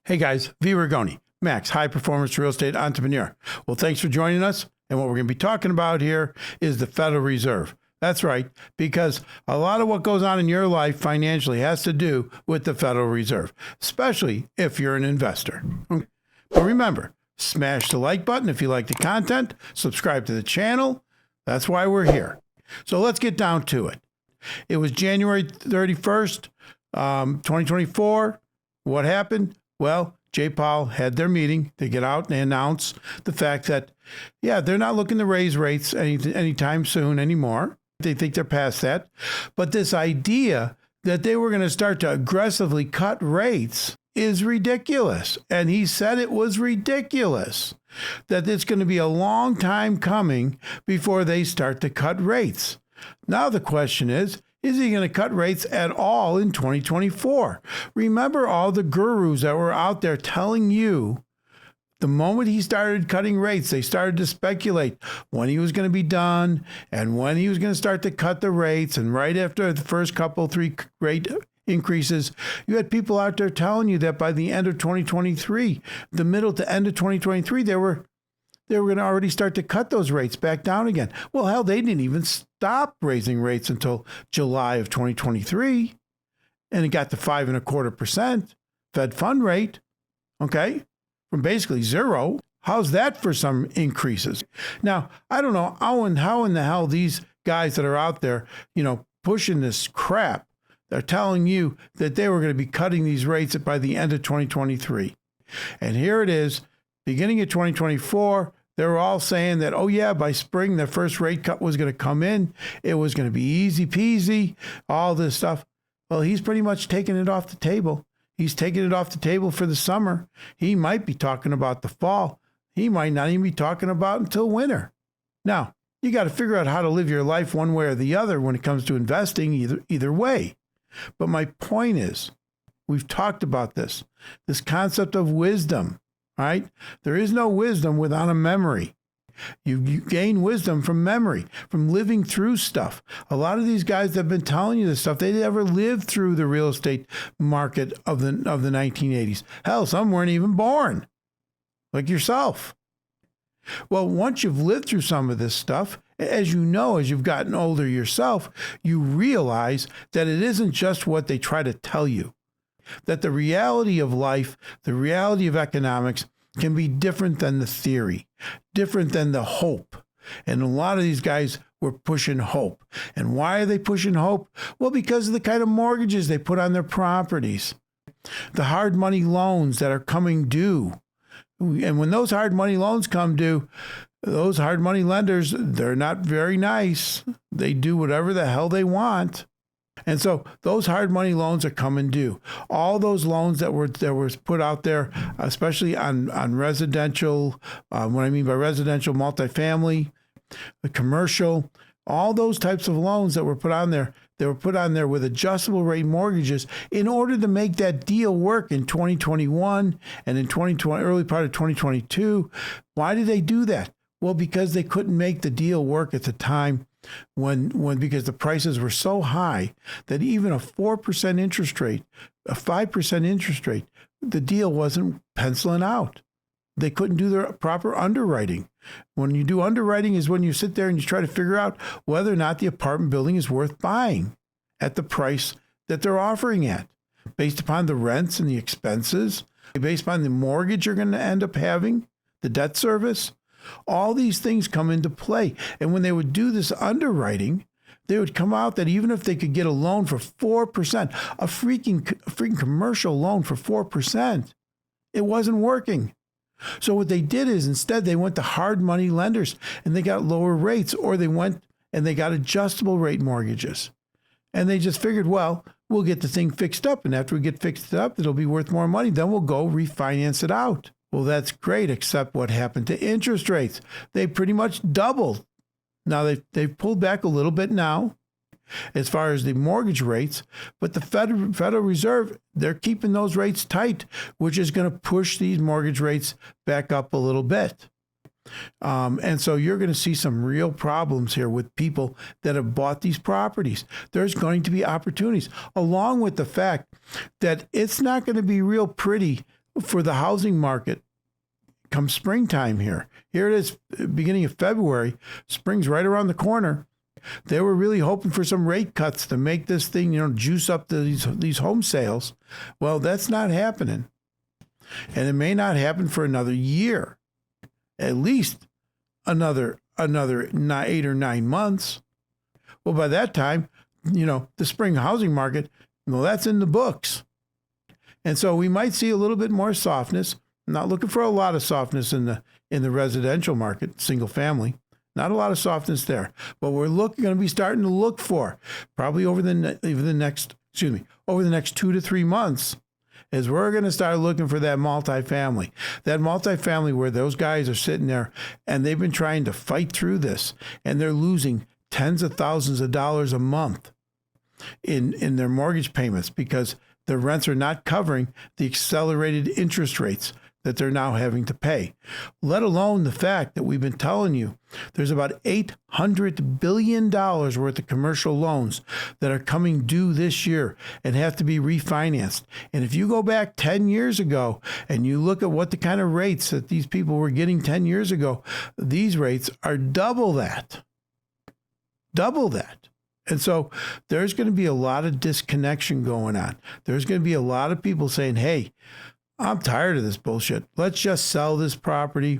Hey guys, V. Rigoni, Max, high performance real estate entrepreneur. Well, thanks for joining us. And what we're going to be talking about here is the Federal Reserve. That's right, because a lot of what goes on in your life financially has to do with the Federal Reserve, especially if you're an investor. But remember, smash the like button if you like the content, subscribe to the channel. That's why we're here. So let's get down to it. It was January 31st, 2024. What happened? Well, Jay Powell had their meeting. They get out and they announce the fact that, yeah, they're not looking to raise rates anytime soon anymore. They think they're past that. But this idea that they were going to start to aggressively cut rates is ridiculous. And he said it was ridiculous, that it's going to be a long time coming before they start to cut rates. Now the question is he going to cut rates at all in 2024? Remember all the gurus that were out there telling you the moment he started cutting rates, they started to speculate when he was going to be done and when he was going to start to cut the rates. And right after the first three rate increases, you had people out there telling you that by the end of 2023, the middle to end of 2023, they were going to already start to cut those rates back down again. Well, hell, they didn't even stop raising rates until July of 2023. And it got to 5.25% Fed fund rate, okay, from basically zero. How's that for some increases? Now, I don't know how in the hell these guys that are out there, pushing this crap, they're telling you that they were going to be cutting these rates by the end of 2023. And here it is, beginning of 2024, they were all saying that, oh yeah, by spring, the first rate cut was going to come in. It was going to be easy peasy, all this stuff. Well, he's pretty much taking it off the table. He's taking it off the table for the summer. He might be talking about the fall. He might not even be talking about until winter. Now, you got to figure out how to live your life one way or the other when it comes to investing, either way. But my point is, we've talked about this concept of wisdom. Right? There is no wisdom without a memory. You gain wisdom from memory, from living through stuff. A lot of these guys that have been telling you this stuff, they never lived through the real estate market of the 1980s. Hell, some weren't even born, like yourself. Well, once you've lived through some of this stuff, as you know, as you've gotten older yourself, you realize that it isn't just what they try to tell you. That the reality of life, the reality of economics can be different than the theory, different than the hope. And a lot of these guys were pushing hope. And why are they pushing hope? Well, because of the kind of mortgages they put on their properties, the hard money loans that are coming due. And when those hard money loans come due, those hard money lenders, they're not very nice. They do whatever the hell they want. And so those hard money loans are coming due. All those loans that were put out there, especially on residential, what I mean by residential, multifamily, the commercial, all those types of loans that were put on there, they were put on there with adjustable rate mortgages in order to make that deal work in 2021 and in 2020, early part of 2022. Why did they do that? Well, because they couldn't make the deal work at the time because the prices were so high that even a 4% interest rate, a 5% interest rate, the deal wasn't penciling out. They couldn't do their proper underwriting. When you do underwriting is when you sit there and you try to figure out whether or not the apartment building is worth buying at the price that they're offering at, based upon the rents and the expenses, based upon the mortgage you're going to end up having, the debt service. All these things come into play. And when they would do this underwriting, they would come out that even if they could get a loan for 4%, a freaking commercial loan for 4%, it wasn't working. So what they did is instead they went to hard money lenders and they got lower rates, or they went and they got adjustable rate mortgages. And they just figured, well, we'll get the thing fixed up. And after we get fixed up, it'll be worth more money. Then we'll go refinance it out. Well, that's great, except what happened to interest rates? They pretty much doubled. Now, they've pulled back a little bit now as far as the mortgage rates, but the Federal Reserve, they're keeping those rates tight, which is going to push these mortgage rates back up a little bit. And so you're going to see some real problems here with people that have bought these properties. There's going to be opportunities, along with the fact that it's not going to be real pretty for the housing market come springtime here. Here it is, beginning of February. Spring's right around the corner. They were really hoping for some rate cuts to make this thing, juice up these home sales. Well, that's not happening. And it may not happen for another year, at least another 8 or 9 months. Well, by that time, the spring housing market, well, that's in the books. And so we might see a little bit more softness. I'm not looking for a lot of softness in the residential market, single family. Not a lot of softness there. But we're going to be starting to look for, probably over the next 2 to 3 months, is we're going to start looking for that multifamily. That multifamily where those guys are sitting there and they've been trying to fight through this and they're losing tens of thousands of dollars a month in their mortgage payments because the rents are not covering the accelerated interest rates that they're now having to pay, let alone the fact that we've been telling you there's about $800 billion worth of commercial loans that are coming due this year and have to be refinanced. And if you go back 10 years ago and you look at what the kind of rates that these people were getting 10 years ago, these rates are double that. Double that. And so there's going to be a lot of disconnection going on. There's going to be a lot of people saying, hey, I'm tired of this bullshit. Let's just sell this property.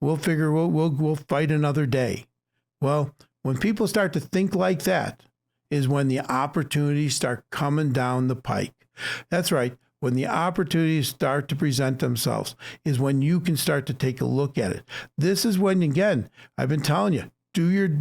We'll fight another day. Well, when people start to think like that is when the opportunities start coming down the pike. That's right. When the opportunities start to present themselves is when you can start to take a look at it. This is when, again, I've been telling you,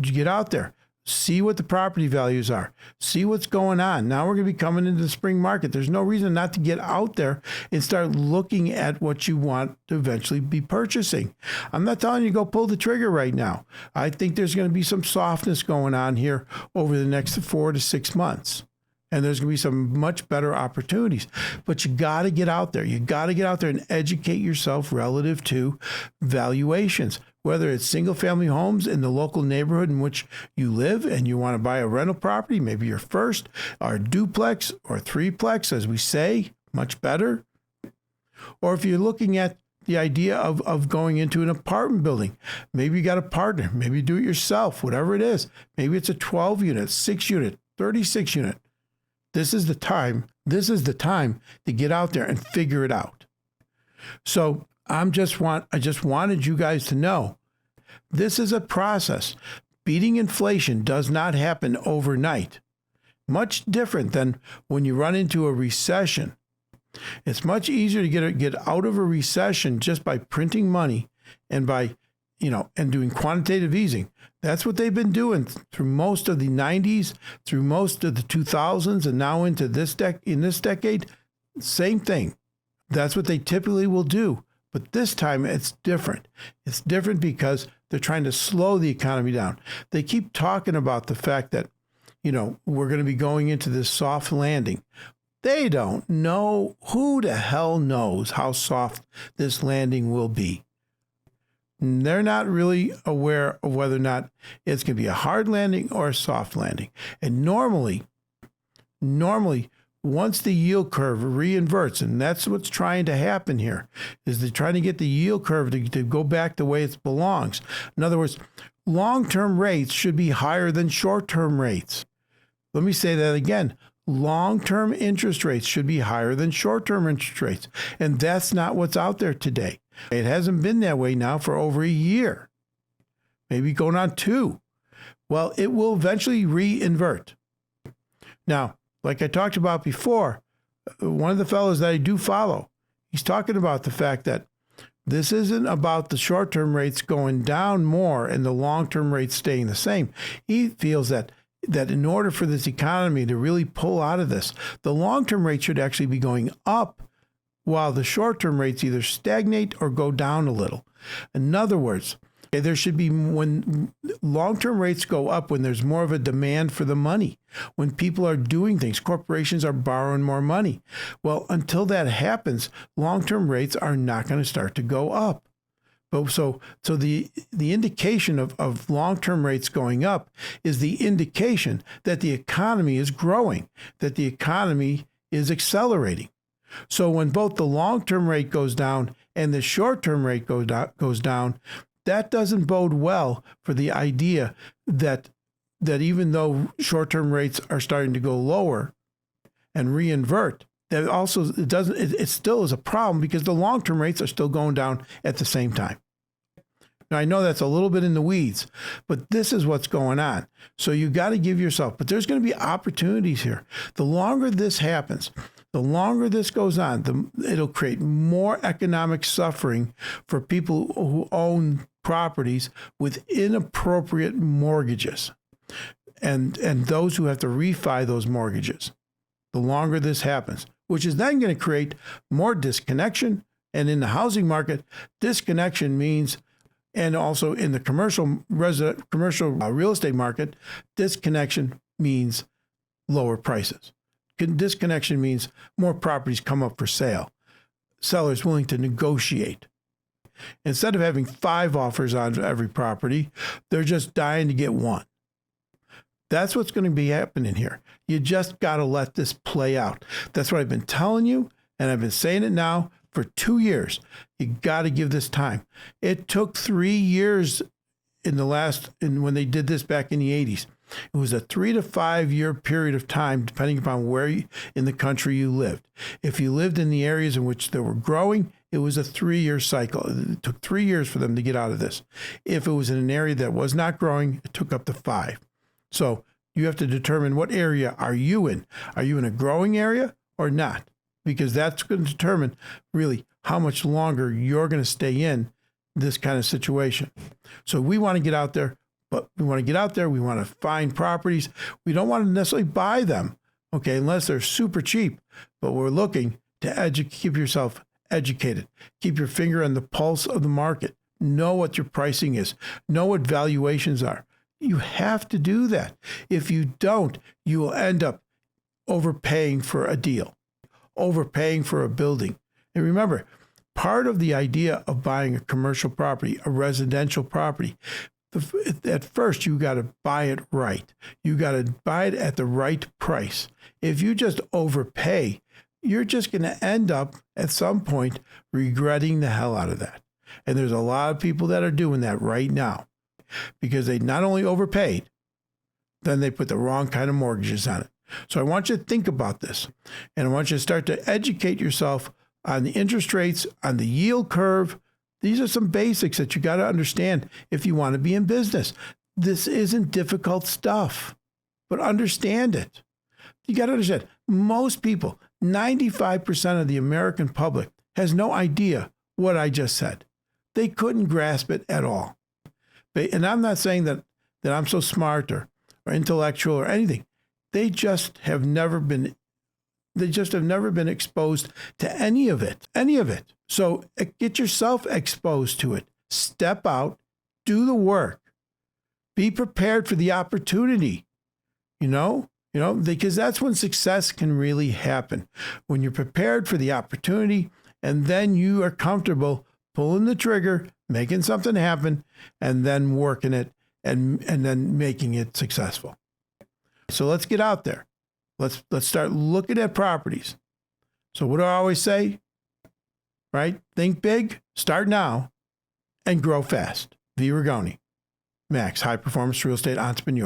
get out there. See what the property values are. See what's going on. Now we're going to be coming into the spring market. There's no reason not to get out there and start looking at what you want to eventually be purchasing. I'm not telling you to go pull the trigger right now. I think there's going to be some softness going on here over the next 4 to 6 months. And there's going to be some much better opportunities. But you got to get out there. You got to get out there and educate yourself relative to valuations. Whether it's single-family homes in the local neighborhood in which you live and you want to buy a rental property, maybe your first, or duplex or threeplex, as we say, much better. Or if you're looking at the idea of going into an apartment building, maybe you got a partner, maybe you do it yourself, whatever it is. Maybe it's a 12-unit, 6-unit, 36-unit. This is the time to get out there and figure it out. So I just wanted you guys to know this is a process. Beating inflation does not happen overnight. Much different than when you run into a recession. It's much easier to get out of a recession just by printing money and by and doing quantitative easing. That's what they've been doing through most of the 90s, through most of the 2000s, and now into this decade. Same thing. That's what they typically will do. But this time it's different. It's different because they're trying to slow the economy down. They keep talking about the fact that, we're going to be going into this soft landing. They don't know. Who the hell knows how soft this landing will be? They're not really aware of whether or not it's going to be a hard landing or a soft landing. And normally, once the yield curve reinverts, and that's what's trying to happen here, is they're trying to get the yield curve to go back the way it belongs. In other words, long-term rates should be higher than short-term rates. Let me say that again. Long-term interest rates should be higher than short-term interest rates. And that's not what's out there today. It hasn't been that way now for over a year, maybe going on 2. Well, it will eventually reinvert. Now, like I talked about before, one of the fellows that I do follow, he's talking about the fact that this isn't about the short-term rates going down more and the long-term rates staying the same. He feels that in order for this economy to really pull out of this, the long-term rate should actually be going up while the short-term rates either stagnate or go down a little. In other words, there should be, when long-term rates go up, when there's more of a demand for the money, when people are doing things, corporations are borrowing more money. Well, until that happens, long-term rates are not going to start to go up. But so the indication of long-term rates going up is the indication that the economy is growing, that the economy is accelerating. So when both the long-term rate goes down and the short-term rate goes down, that doesn't bode well for the idea that even though short-term rates are starting to go lower and reinvert, that also it still is a problem because the long-term rates are still going down at the same time. Now, I know that's a little bit in the weeds, but this is what's going on. So you got to give yourself, but there's going to be opportunities here. The longer this happens, the longer this goes on, it'll create more economic suffering for people who own properties with inappropriate mortgages and those who have to refi those mortgages. The longer this happens, which is then going to create more disconnection. And in the housing market, disconnection means, and also in the commercial real estate market, disconnection means lower prices. Disconnection means more properties come up for sale. Sellers willing to negotiate. Instead of having 5 offers on every property, they're just dying to get one. That's what's going to be happening here. You just got to let this play out. That's what I've been telling you, and I've been saying it now for 2 years. You got to give this time. It took 3 years when they did this back in the 80s. It was a 3 to 5 year period of time, depending upon where in the country you lived. If you lived in the areas in which they were growing, it was a 3-year cycle. It took 3 years for them to get out of this. If it was in an area that was not growing, it took up to 5. So you have to determine what area are you in. Are you in a growing area or not? Because that's going to determine really how much longer you're going to stay in this kind of situation. So we want to get out there, but we want to find properties. We don't want to necessarily buy them, okay, unless they're super cheap. But we're looking to keep yourself educated. Keep your finger on the pulse of the market. Know what your pricing is. Know what valuations are. You have to do that. If you don't, you will end up overpaying for a deal, overpaying for a building. And remember, part of the idea of buying a commercial property, a residential property, at first you got to buy it right. You got to buy it at the right price. If you just overpay, you're just going to end up at some point regretting the hell out of that. And there's a lot of people that are doing that right now because they not only overpaid, then they put the wrong kind of mortgages on it. So I want you to think about this, and I want you to start to educate yourself on the interest rates, on the yield curve. These are some basics that you got to understand if you want to be in business. This isn't difficult stuff, but understand it. You got to understand, most people, 95% of the American public has no idea what I just said. They couldn't grasp it at all. And I'm not saying that I'm so smart or intellectual or anything. They just have never been exposed to any of it. So get yourself exposed to it. Step out, do the work. Be prepared for the opportunity, because that's when success can really happen. When you're prepared for the opportunity and then you are comfortable pulling the trigger, making something happen, and then working it and then making it successful. So let's get out there. Let's start looking at properties. So what do I always say? Right? Think big, start now, and grow fast. V. Rigoni, Max, high performance real estate entrepreneur.